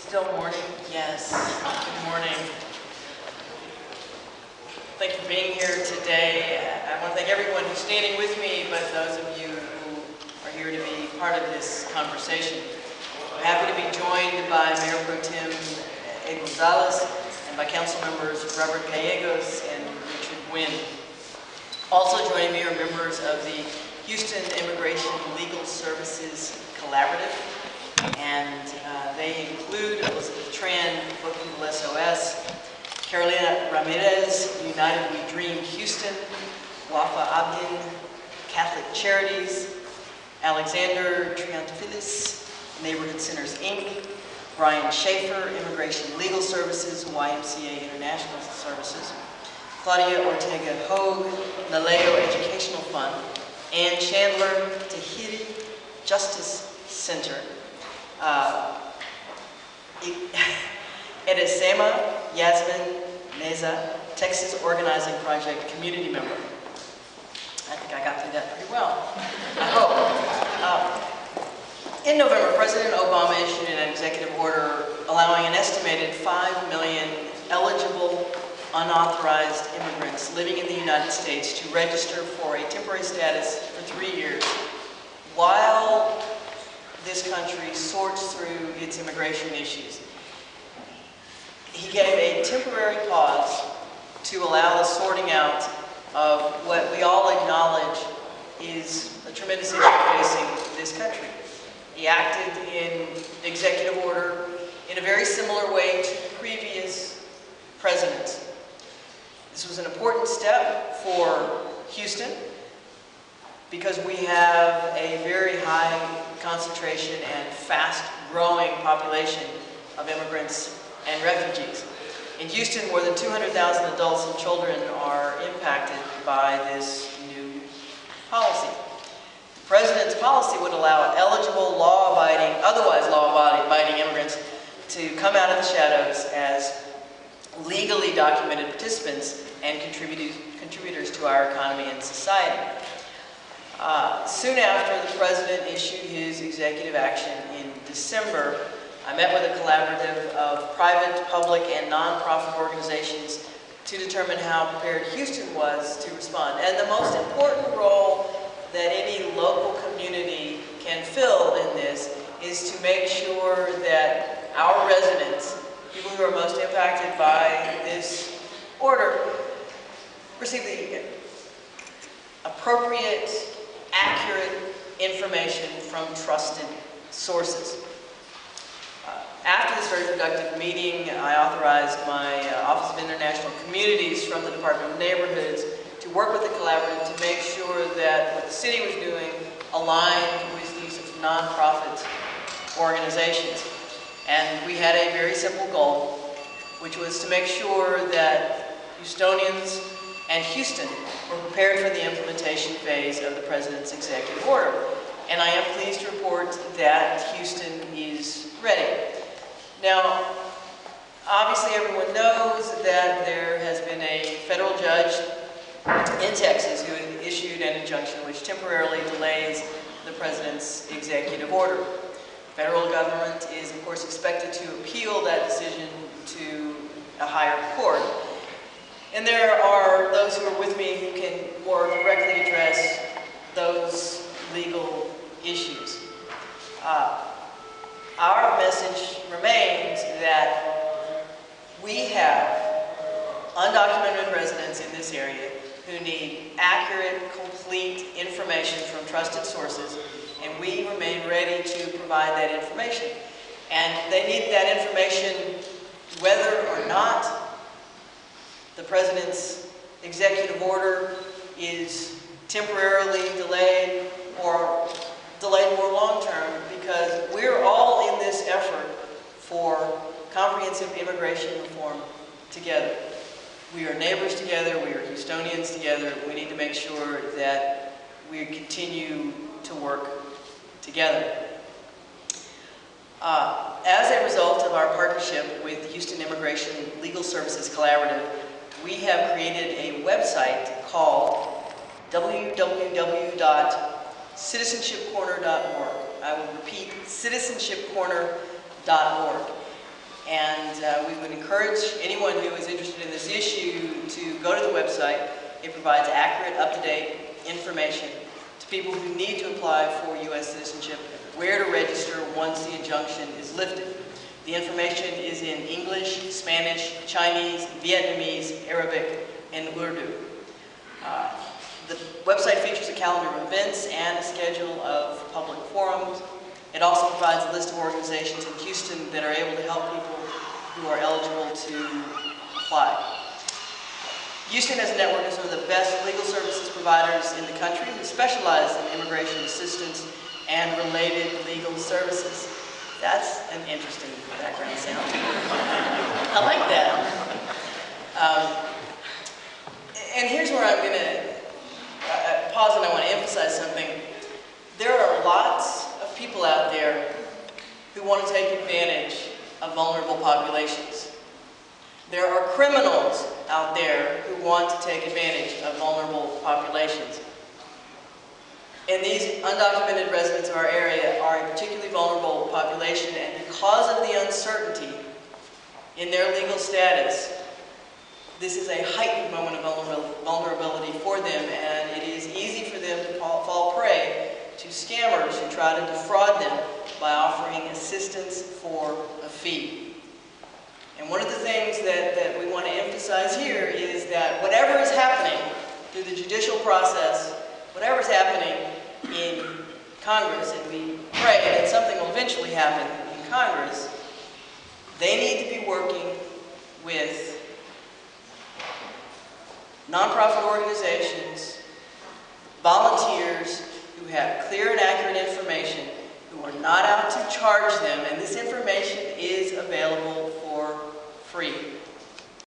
Still morning? Yes. Good morning. Thank you for being here today. I want to thank everyone who's standing with me, but those of you who are here to be part of this conversation. I'm happy to be joined by Mayor Pro Tem Ed Gonzalez and by council members Robert Gallegos and Richard Wynn. Also joining me are members of the Houston Immigration Legal Services Collaborative, and they include Elizabeth Tran, Book People SOS, Carolina Ramirez, United We Dream Houston, Wafa Abdin, Catholic Charities, Alexander Triantafidis, Neighborhood Centers Inc., Brian Schaefer, Immigration Legal Services, YMCA International Services, Claudia Ortega Hogue, Naleo Educational Fund, Ann Chandler, Tahiti Justice Center, Edesema Yasmin Neza, Texas Organizing Project community member. I think I got through that pretty well, I hope. In November, President Obama issued an executive order allowing an estimated 5 million eligible unauthorized immigrants living in the United States to register for a temporary status for 3 years while this country sorts through its immigration issues. He gave a temporary pause to allow the sorting out of what we all acknowledge is a tremendous issue facing this country. He acted in executive order in a very similar way to previous presidents. This was an important step for Houston because we have a very high concentration and fast-growing population of immigrants and refugees. In Houston, more than 200,000 adults and children are impacted by this new policy. The President's policy would allow eligible, law-abiding, otherwise law-abiding immigrants to come out of the shadows as legally documented participants and contributors to our economy and society. Soon after the President issued his executive action in December, I met with a collaborative of private, public, and nonprofit organizations to determine how prepared Houston was to respond. And the most important role that any local community can fill in this is to make sure that our residents, people who are most impacted by this order, receive the appropriate, accurate information from trusted sources. After this very productive meeting, I authorized my Office of International Communities from the Department of Neighborhoods to work with the collaborative to make sure that what the city was doing aligned with the use of nonprofit organizations. And we had a very simple goal, which was to make sure that Houstonians and Houston were prepared for the implementation phase of the President's executive order. And I am pleased to report that Houston is ready. Now, obviously everyone knows that there has been a federal judge in Texas who issued an injunction which temporarily delays the President's executive order. The federal government is, of course, expected to appeal that decision to a higher court. And there are those who are with me who can more directly address those legal issues. Our message remains that we have undocumented residents in this area who need accurate, complete information from trusted sources, and we remain ready to provide that information. And they need that information whether or not the President's executive order is temporarily delayed or delayed more long-term, because we're all in this effort for comprehensive immigration reform together. We are neighbors together, we are Houstonians together. We need to make sure that we continue to work together. As a result of our partnership with the Houston Immigration Legal Services Collaborative, we have created a website called www.citizenshipcorner.org. I will repeat, citizenshipcorner.org. And we would encourage anyone who is interested in this issue to go to the website. It provides accurate, up-to-date information to people who need to apply for U.S. citizenship, where to register once the injunction is lifted. The information is in English, Spanish, Chinese, Vietnamese, Arabic, and Urdu. The website features a calendar of events and a schedule of public forums. It also provides a list of organizations in Houston that are able to help people who are eligible to apply. Houston as a network is one of the best legal services providers in the country who specialize in immigration assistance and related legal services. That's an interesting background sound. I like that. And here's where I'm going to pause, and I want to emphasize something. There are lots of people out there who want to take advantage of vulnerable populations. There are criminals out there who want to take advantage of vulnerable populations. And these undocumented residents of our area are a particularly vulnerable population, and because of the uncertainty in their legal status, this is a heightened moment of vulnerability for them, and it is easy for them to fall prey to scammers who try to defraud them by offering assistance for a fee. And one of the things that we want to emphasize here is that whatever is happening through the judicial process, whatever is happening in Congress, and we pray that something will eventually happen in Congress, they need to be working with nonprofit organizations, volunteers who have clear and accurate information, who are not out to charge them, and this information is available for free.